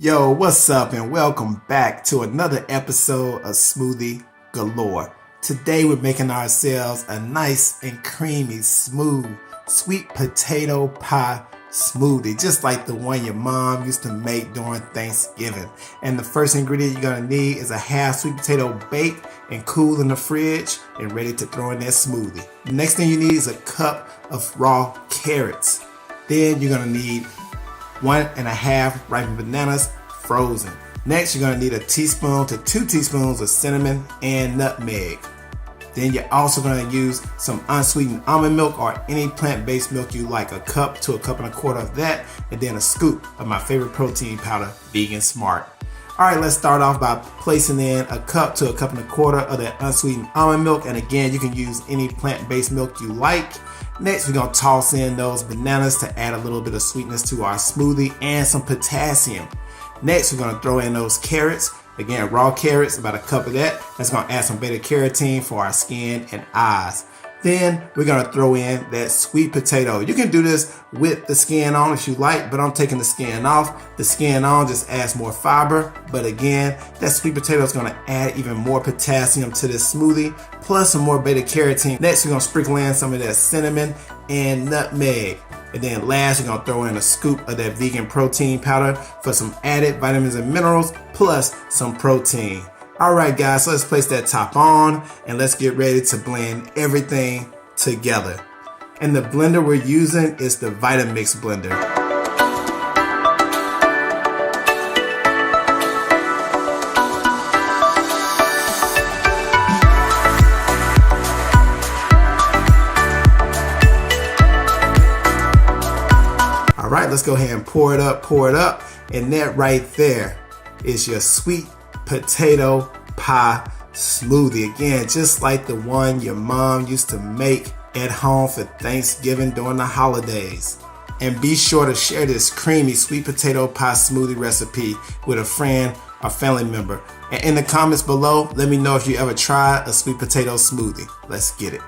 Yo, what's up and welcome back to another episode of Smoothie Galore. Today we're making ourselves a nice and creamy, smooth, sweet potato pie smoothie, just like the one your mom used to make during Thanksgiving. And the first ingredient you're gonna need is a half sweet potato baked and cool in the fridge and ready to throw in that smoothie. The next thing you need is a cup of raw carrots. Then you're gonna need 1.5 ripened bananas, frozen. Next, you're gonna need a teaspoon to 2 teaspoons of cinnamon and nutmeg. Then you're also gonna use some unsweetened almond milk or any plant-based milk you like, a cup to a cup and a quarter of that, and then a scoop of my favorite protein powder, VeganSmart. All right, let's start off by placing in a cup to a cup and a quarter of that unsweetened almond milk, and again, you can use any plant-based milk you like. Next, we're gonna toss in those bananas to add a little bit of sweetness to our smoothie and some potassium. Next, we're gonna throw in those carrots. Again, raw carrots, about a cup of that. That's gonna add some beta carotene for our skin and eyes. Then we're gonna throw in that sweet potato. You can do this with the skin on if you like, but I'm taking the skin off. The skin on just adds more fiber, but again, that sweet potato is gonna add even more potassium to this smoothie, plus some more beta carotene. Next, we're gonna sprinkle in some of that cinnamon and nutmeg. And then last, you're gonna throw in a scoop of that vegan protein powder for some added vitamins and minerals, plus some protein. All right, guys, so let's place that top on and let's get ready to blend everything together. And the blender we're using is the Vitamix blender. All right, let's go ahead and pour it up. And that right there is your sweet potato pie smoothie. Again, just like the one your mom used to make at home for Thanksgiving during the holidays. And be sure to share this creamy sweet potato pie smoothie recipe with a friend or family member. And in the comments below, let me know if you ever tried a sweet potato smoothie. Let's get it.